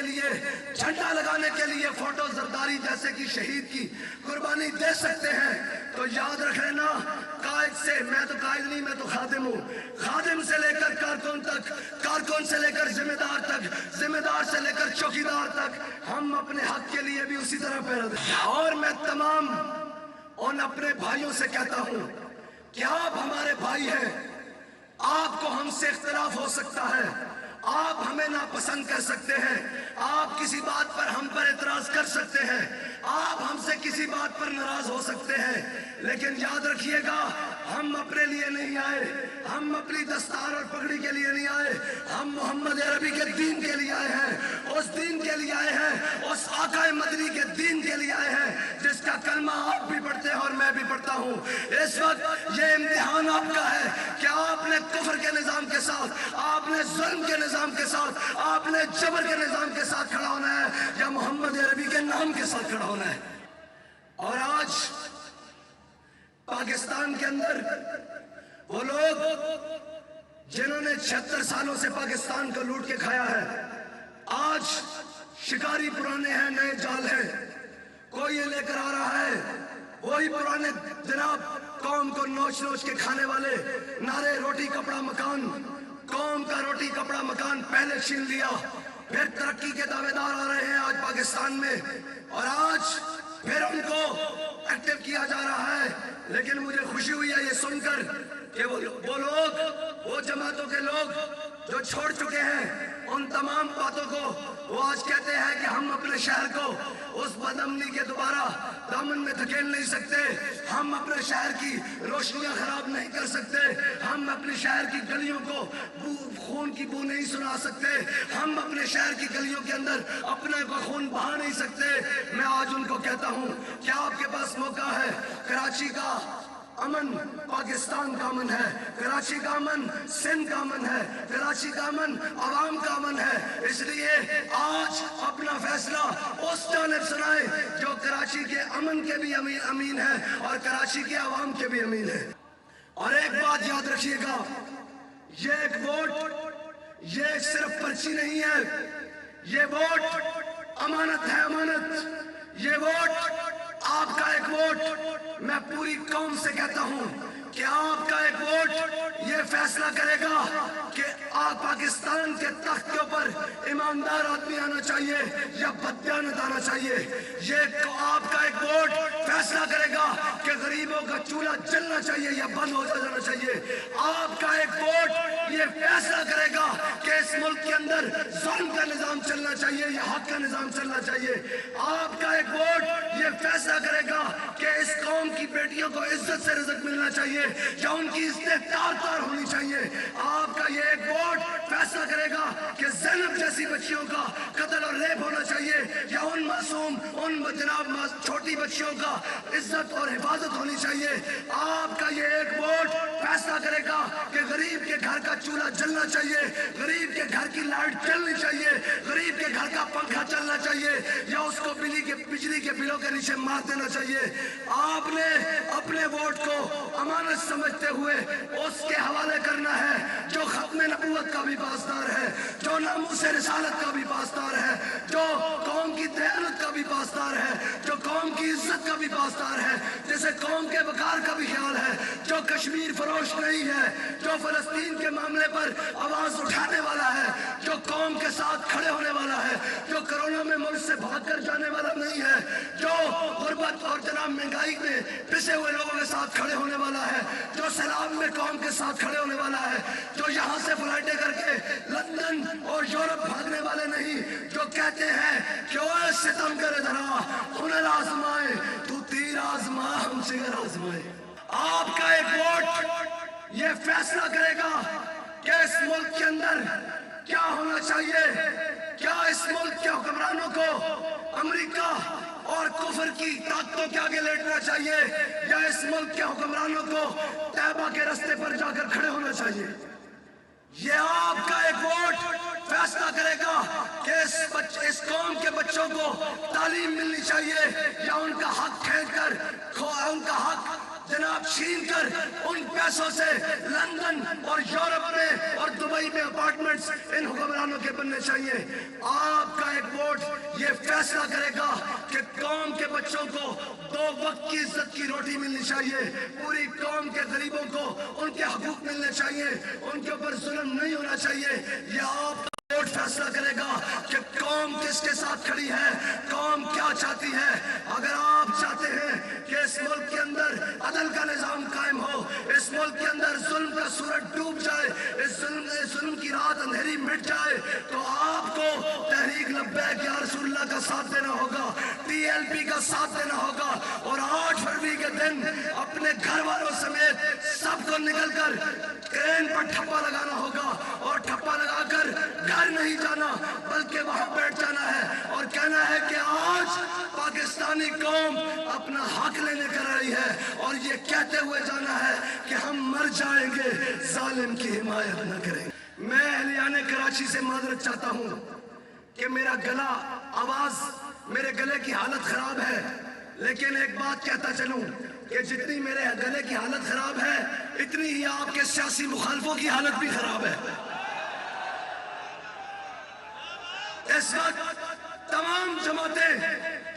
لیے, جھنڈا لگانے کے لیے فوٹو زرداری جیسے کہ شہید کی قربانی دے سکتے ہیں, تو یاد رکھ لینا قائد سے, میں تو قائد نہیں, میں تو خادم ہوں, خادم سے لے کر کارکن تک, کارکن سے لے کر ذمہ دار تک, ذمہ دار سے لے کر چوکیدار تک, ہم اپنے حق کے لیے بھی اسی طرح پہرا دیں. اور میں تمام ان اپنے بھائیوں سے کہتا ہوں کہ آپ ہمارے بھائی ہیں, آپ کو ہم سے اختلاف ہو سکتا ہے, آپ ہمیں ناپسند کر سکتے ہیں, آپ کسی بات پر ہم پر اعتراض کر سکتے ہیں, آپ ہم سے کسی بات پر ناراض ہو سکتے ہیں, لیکن یاد رکھیے گا ہم اپنے لیے نہیں آئے, ہم اپنی دستار اور پگڑی کے لیے نہیں آئے, ہم محمد عربی کے دین کے لیے آئے ہیں, اس دین کے لیے آئے ہیں, اس آقا مدنی کے دین کے لیے آئے ہیں جس کا کلمہ آپ بھی پڑھتے ہیں اور میں بھی پڑھتا ہوں. اس وقت یہ امتحان آپ کا ہے کہ آپ نے کفر کے نظام کے ساتھ, آپ نے ظلم کے نظام کے ساتھ, آپ نے جبر کے نظام کے ساتھ کھڑا ہونا ہے یا محمد عربی کے نام کے ساتھ کھڑا ہونا ہے. اور آج پاکستان کے اندر وہ لوگ جنہوں نے 76 سالوں سے پاکستان کو لوٹ کے کھایا ہے, آج شکاری پرانے ہیں, نئے جال ہیں, کوئی یہ لے کر آ رہا ہے وہی پرانے جناب قوم کو نوچ نوچ کے کھانے والے نعرے روٹی کپڑا مکان, قوم کا روٹی کپڑا مکان پہلے چھین لیا, پھر ترقی کے دعوے دار آ رہے ہیں آج پاکستان میں, اور آج پھر ان کو ایکٹیو کیا جا رہا ہے. لیکن مجھے خوشی ہوئی ہے یہ سن کر کہ وہ لوگ, وہ جماعتوں کے لوگ جو چھوڑ چکے ہیں ان تمام باتوں کو, وہ آج کہتے ہیں کہ ہم اپنے شہر کو اس بدامنی کے دوبارہ دامن میں دھکیل نہیں سکتے, ہم اپنے شہر کی روشنیاں خراب نہیں کر سکتے, ہم اپنے شہر کی گلیوں کو خون کی بو نہیں سنا سکتے, ہم اپنے شہر کی گلیوں کے اندر اپنے کو خون بہا نہیں سکتے. میں آج ان کو کہتا ہوں کہ آپ کے پاس موقع ہے, کراچی کا امن پاکستان کا امن ہے, کراچی کا امن سندھ کا امن ہے, کراچی کا امن عوام کا امن ہے, اس لیے آج اپنا فیصلہ اس جانب سنائے جو کراچی کے امن کے بھی امین ہے اور کراچی کے عوام کے بھی امین ہے. اور ایک بات یاد رکھیے گا, یہ ایک ووٹ, یہ صرف پرچی نہیں ہے, یہ ووٹ امانت ہے, امانت. یہ ووٹ آپ کا ایک ووٹ, میں پوری قوم سے کہتا ہوں کہ آپ کا ایک ووٹ یہ فیصلہ کرے گا کہ آپ پاکستان کے تخت کے اوپر ایماندار آدمی آنا چاہیے یا بددیانت آنا چاہیے. یہ آپ کا ایک ووٹ فیصلہ کرے گا کہ غریبوں کا چولہا جلنا چاہیے یا بند ہو جانا چاہیے. آپ کا ایک ووٹ یہ فیصلہ کرے گا کہ اس ملک کے اندر ظلم کا نظام چلنا چاہیے یا حق کا نظام چلنا چاہیے. آپ کا ایک ووٹ یہ فیصلہ کرے گا کہ اس قوم کی بیٹیوں کو عزت سے رزق ملنا چاہیے یا ان کی عزت تار ہونی چاہیے. آپ کا یہ ایک ووٹ فیصلہ کرے گا کہ زینب جیسی بچیوں کا قتل اور ریپ ہونا چاہیے یا ان معصوم, ان جناب چھوٹی بچیوں کا عزت اور حفاظت ہونی چاہیے. آپ کا یہ ایک ووٹ فیصلہ کرے گا کہ غریب کے گھر کا چولہا جلنا چاہیے, غریب کے گھر کی لائٹ چلنی چاہیے, غریب کے گھر کا پنکھا چلنا چاہیے یا اس کو بجلی کے بلوں کے نیچے مار دینا چاہیے. آپ نے اپنے ووٹ کو امانت سمجھتے ہوئے اس کے حوالے کرنا ہے جو ختم نبوت کا بھی پاسدار ہے, جو ناموس رسالت کا بھی پاسدار ہے, جو قوم کی دیانت کا بھی پاسدار ہے, جو قوم کی عزت کا بھی پاسدار ہے, جسے قوم کے وقار کا بھی خیال ہے, جو کشمیر فروش نہیں ہے, جو فلسطین کے معاملے پر آواز اٹھانے والا ہے, جو قوم کے ساتھ کھڑے ہونے والا ہے, جو کرونا میں ملک سے بھاگ کر جانے والا نہیں ہے, جو غربت اور جناب مہنگائی میں پسے ہوئے لوگوں کے ساتھ کھڑے ہونے والا ہے, جو سیلاب میں قوم کے ساتھ کھڑے ہونے والا ہے, جو یہاں سے فلائٹیں کر کے لندن اور یورپ بھاگنے والے نہیں, جو کہتے ہیں کہ اوے ستم کرے دھرا ہنر آزمائے, تو تیر آزما ہم جگر آزمائے. آپ کا ایک ووٹ یہ فیصلہ کرے گا کہ اس ملک کے اندر کیا ہونا چاہیے, کیا اس ملک کے حکمرانوں کو امریکہ اور کفر کی طاقتوں کے آگے لیٹنا چاہیے یا اس ملک کے حکمرانوں کو طیبہ کے رستے پر جا کر کھڑے ہونا چاہیے. یہ آپ کا ایک ووٹ فیصلہ کرے گا کہ اس قوم کے بچوں کو تعلیم ملنی چاہیے یا ان کا حق کھینچ کر, ان کا حق جناب چھین کر ان پیسوں سے لندن اور یورپ میں اور دبئی میں اپارٹمنٹس ان حکمرانوں کے بننے چاہیے. آپ کا ایک ووٹ یہ فیصلہ کرے گا کہ قوم کے بچوں کو 2 وقت کی عزت کی روٹی ملنی چاہیے، پوری قوم کے غریبوں کو ان کے حقوق ملنے چاہیے، ان کے اوپر ظلم نہیں ہونا چاہیے۔ یہ آپ کا ووٹ فیصلہ کرے گا کہ قوم کس کے ساتھ کھڑی ہے، قوم کیا چاہتی ہے۔ اگر آپ چاہتے ہیں کہ اس ملک کے اندر عدل کا نظام قائم ہو، اس ملک کے اندر ظلم کا سورج ڈوب جائے، اس ظلم کی رات اندھیری مٹ جائے، تو آپ کو تحریک لبیک یا رسول اللہ کا ساتھ دینا ہوگا، TLP کا ساتھ دینا ہوگا، اور 8 فروری کے دن اپنے گھر والوں سمیت سب کو نکل کر کرین پر ٹھپا لگانا ہوگا، اور ٹھپا لگا کر گھر نہیں جانا بلکہ وہاں بیٹھ جانا ہے اور کہنا ہے کہ آج پاکستانی قوم اپنا حق لینے کر رہی ہے، اور یہ کہتے ہوئے جانا ہے کہ ہم مر جائیں گے، ظالم کی حمایت نہ کریں گے۔ میں اہلیان کراچی سے معذرت چاہتا ہوں کہ میرا گلا، آواز، میرے گلے کی حالت خراب ہے، لیکن ایک بات کہتا چلوں کہ جتنی میرے گلے کی حالت خراب ہے اتنی ہی آپ کے سیاسی مخالفوں کی حالت بھی خراب ہے۔ اس وقت تمام جماعتیں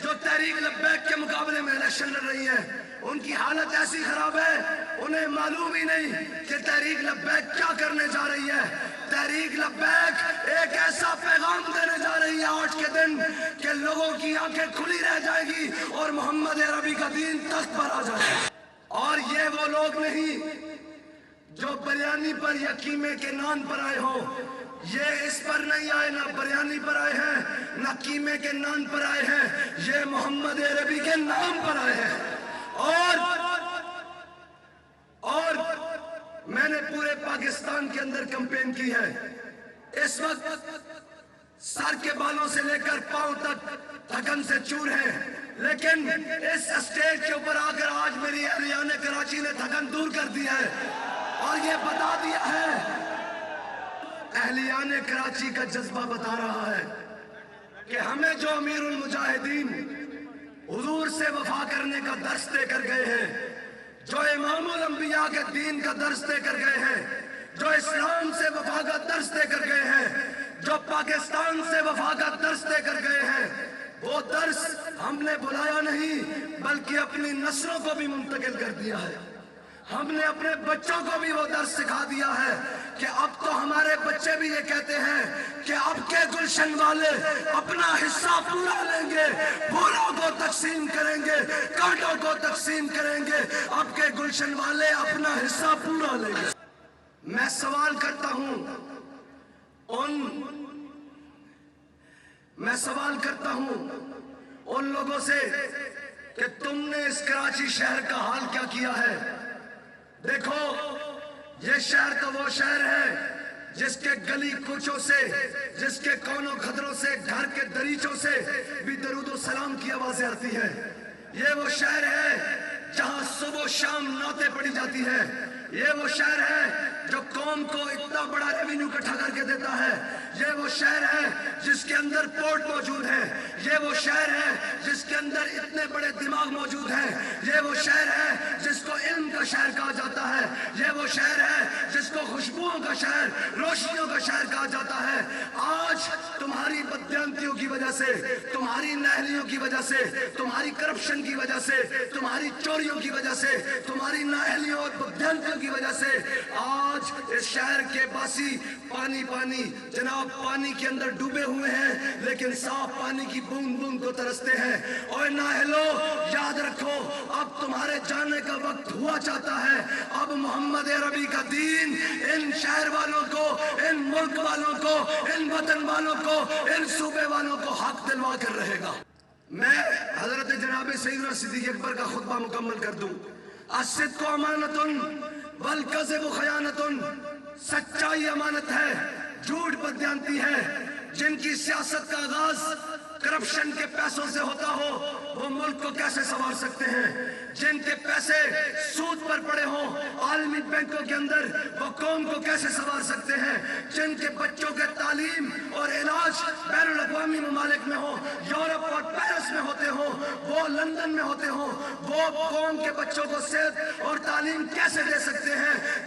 جو تحریک لبیک کے مقابلے میں الیکشن لڑ رہی ہیں ان کی حالت ایسی خراب ہے، انہیں معلوم ہی نہیں کہ تحریک لبیک کیا کرنے جا رہی ہے۔ تحریک لبیک ایک ایسا پیغام دینے جا رہی ہے آج کے دن کہ لوگوں کی آنکھیں کھلی رہ جائے گی اور محمد عربی کا دین تخت پر آ جائے گا۔ اور یہ وہ لوگ نہیں جو بریانی پر یا قیمے کے نان پر آئے ہوں، یہ اس پر نہیں آئے، نہ بریانی پر آئے ہیں نہ قیمے کے نان پر آئے ہیں، یہ محمد عربی کے نام پر آئے ہیں۔ اور میں نے پورے پاکستان کے اندر کمپین کی ہے، اس وقت سر کے بالوں سے لے کر پاؤں تک تھکن سے چور ہیں، لیکن اس اسٹیج کے اوپر آ کر آج میری اہلیان کراچی نے تھکن دور کر دی ہے اور یہ بتا دیا ہے، اہلیان کراچی کا جذبہ بتا رہا ہے کہ ہمیں جو امیر المجاہدین حضور سے وفا کرنے کا درس دے کر گئے ہیں، جو امام الانبیاء کے دین کا درس دے کر گئے ہیں، جو اسلام سے وفا کا درس دے کر گئے ہیں، جو پاکستان سے وفا کا درس دے کر گئے ہیں، وہ درس ہم نے بلایا نہیں بلکہ اپنی نسلوں کو بھی منتقل کر دیا ہے۔ ہم نے اپنے بچوں کو بھی وہ درس سکھا دیا ہے کہ اب تو ہمارے بچے بھی یہ کہتے ہیں کہ اب کے گلشن والے اپنا حصہ پورا لیں گے، پھولوں کو تقسیم کریں گے، کانٹوں کو تقسیم کریں گے، اب کے گلشن والے اپنا حصہ پورا لیں گے۔ میں سوال کرتا ہوں ان لوگوں سے کہ تم نے اس کراچی شہر کا حال کیا کیا ہے۔ دیکھو، یہ شہر تو وہ شہر ہے جس کے گلی کوچوں سے، جس کے کونوں خدروں سے، گھر کے دریچوں سے بھی درود و سلام کی آوازیں آتی ہیں۔ یہ وہ شہر ہے جہاں صبح و شام نعتیں پڑھی جاتی ہیں۔ یہ وہ شہر ہے جو قوم کو اتنا بڑا ریونیو اکٹھا کر کے دیتا ہے۔ یہ وہ شہر ہے جس کے اندر پورٹ موجود ہے۔ یہ وہ شہر ہے جس کے اندر اتنے بڑے دماغ موجود ہیں۔ یہ وہ شہر ہے جس کو علم کا شہر کہا جاتا ہے۔ یہ وہ شہر ہے جس کو خوشبوؤں کا شہر، روشنیوں کا شہر کہا جاتا ہے۔ آج تمہاری بددیانتیوں کی وجہ سے، تمہاری نااہلیوں کی وجہ سے، تمہاری کرپشن کی وجہ سے، تمہاری چوریوں کی وجہ سے، تمہاری نااہلیوں اور بددیانتیوں کی وجہ سے آج اس شہر کے باسی پانی جناب پانی کے اندر ڈوبے ہوئے ہیں، لیکن صاف پانی کی بوند بوند کو ترستے ہیں۔ اور نااہلو، یاد رکھو، اب تمہارے جانے کا وقت ہوا چاہتا ہے۔ اب محمد عربی کا دین ان شہر والوں کو، ان ملک والوں کو، ان وطن والوں کو، ان صوبے والوں کو حق دلوا کر رہے گا۔ میں حضرت جناب سیدنا صدیق اکبر کا خطبہ مکمل کر دوں۔ الصدق امانۃ والکذب خیانۃ، سچائی امانت ہے، جھوٹ بددیانتی ہے۔ جن کی سیاست کا آغاز کرپشن کے پیسوں سے ہوتا ہو وہ ملک کو کیسے سنوار سکتے ہیں؟ جن کے پیسے سود پر پڑے ہوں عالمی بینکوں کے اندر وہ قوم کو کیسے سنوار سکتے ہیں؟ جن کے بچوں کے تعلیم اور علاج بین الاقوامی ممالک میں ہوں، یورپ اور پیرس میں ہوتے ہوں، وہ لندن میں ہوتے ہوں، وہ قوم کے بچوں کو صحت اور تعلیم کیسے دے سکتے ہیں؟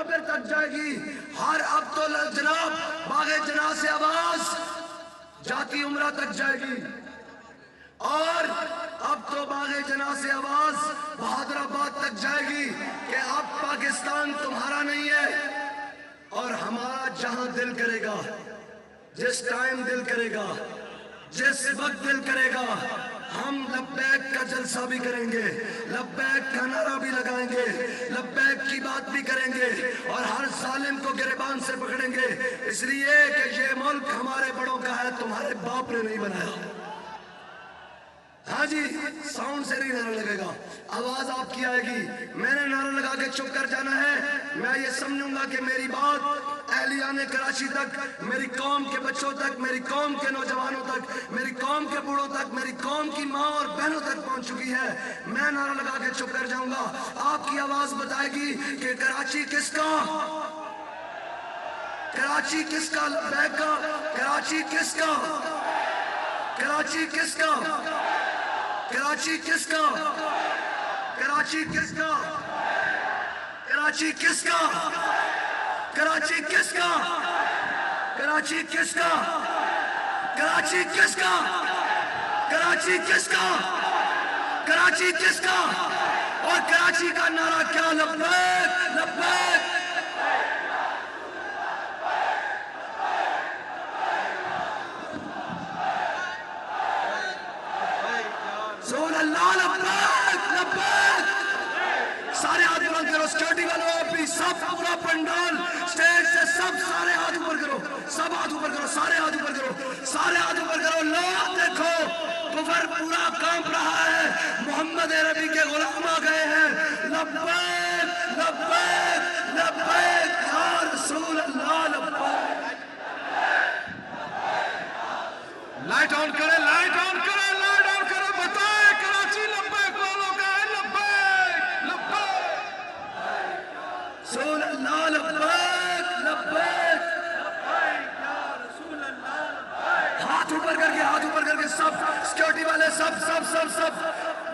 جابر تک جائے گی. ہر اب تو جناب باغ جناح سے آواز جاتی عمرہ تک جائے گی. اور اب تو باغ جناح سے آواز بہادر آباد تک جائے گی کہ اب پاکستان تمہارا نہیں ہے اور ہمارا. جہاں دل کرے گا، جس ٹائم دل کرے گا، جس وقت دل کرے گا، ہم لبیک کا جلسہ بھی کریں گے، لبیک کا نعرہ بھی لگائیں گے، لبیک کی بات بھی کریں گے اور ہر ظالم کو گریبان سے پکڑیں گے. اس لیے کہ یہ ملک ہمارے بڑوں کا ہے، تمہارے باپ نے نہیں بنایا. ہاں جی، ساؤنڈ سے نہیں نعرہ لگے گا، آواز آپ کی آئے گی. میں نے نعرہ لگا کے چپ کر جانا ہے. میں یہ سمجھوں گا کہ میری بات اہلیان کراچی تک، میری قوم کے بچوں تک، میری قوم کے نوجوانوں تک، میری قوم کے بوڑھوں تک، میری قوم کی ماں اور بہنوں تک پہنچ چکی ہے. میں نعرہ لگا کے چپ کر جاؤں گا. آپ کی آواز بتائے گی کہ کراچی کس کا، کراچی کس کا، لبیک کا. کراچی کس کا، کراچی کس کا، کراچی کس کا، کراچی کس کا، کراچی کس کا، کراچی کس کا، کراچی کس کا، کراچی کس کا، کراچی کس کا، کراچی کس کا. اور کراچی کا نعرہ کیا؟ لبیک لبیک. رسول اللہ لبیک لبیک. سارے ہاتھ بلند کرو. سیکورٹی والوں آپ بھی سب پورا پنڈال سٹیج سے سب سارے ہاتھ اوپر کرو، سب ہاتھ اوپر کرو، سارے ہاتھ اوپر کرو، سارے ہاتھ اوپر کرو. لوگ دیکھو کفر پورا کانپ رہا ہے. محمد عربی کے غلام آ گئے ہیں. لبیک لبیک لبیک یا رسول اللہ لبیک. لائٹ آن کرے، لائٹ آن کرے، لائٹ آن کرے. بتائے کراچی لبیک والوں کا ہے. لبیک لبیک. رسول اللہ لبیک لبیک. ہاتھ اوپر کر کے، ہاتھ اوپر کر کے سب سیکورٹی والے سب سب سب سب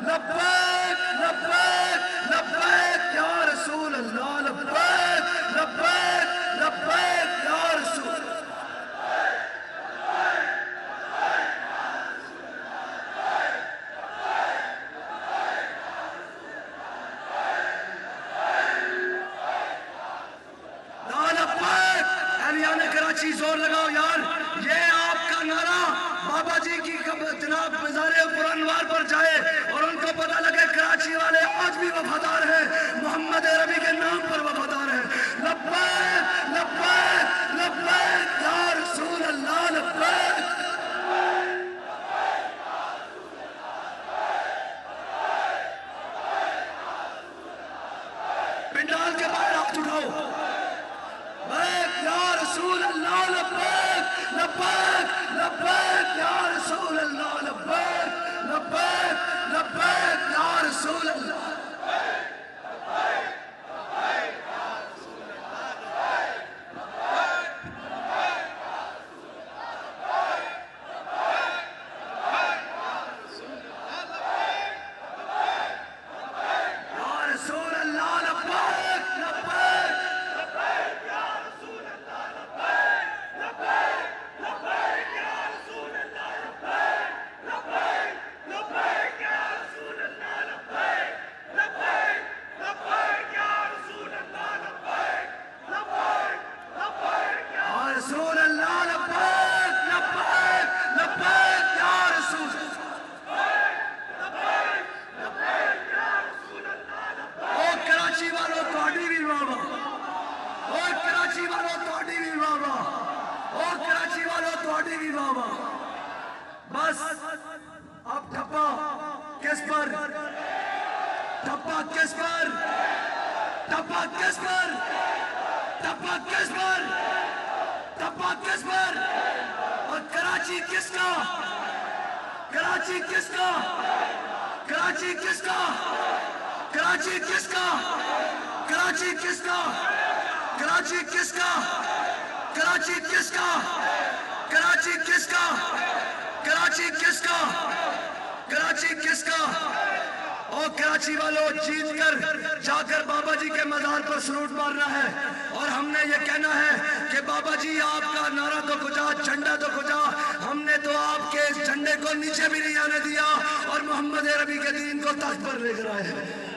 لبیک لبیک لبیک یا رسول اللہ. لبیک لبیک لبیک یا رسول اللہ. کراچی زور لگاؤ یار. یہ آپ کا نعرہ بابا جی کی جناب مزار پرانوار پر جائے اور ان کو پتہ لگے کراچی والے آج بھی وفادار ہیں، محمد عربی کے نام پر وفادار ہیں. لبیک لبیک لبیک یا رسول اللہ. لبیک. پنڈال کے باہر ہاتھ اٹھاؤ. یا رسول اللہ. لبیک لبیک لبیک یا رسول اللہ. لبیک لبیک لبیک یا رسول اللہ. بس اب ٹھپا کس پر؟ ٹھپا کس پر؟ ٹھپا کس پر؟ ٹھپا کس پر؟ ٹھپا کس پر؟ اور کراچی کس کا؟ کراچی کس کا؟ کراچی کس کا؟ کراچی کس کا؟ کراچی کس کا؟ کراچی کس کا؟ کراچی کس کا؟ کراچی کس کا؟ کراچی کس کا؟ کراچی کس کا؟ اور کراچی والوں جیت کر جا کر بابا جی کے مزار پر سلوٹ مارنا ہے اور ہم نے یہ کہنا ہے کہ بابا جی آپ کا نعرہ تو کچا، جھنڈا تو کچا، ہم نے تو آپ کے اس جھنڈے کو نیچے بھی نہیں آنے دیا اور محمد عربی کے دین کو تخت پر لے کر آئے ہیں۔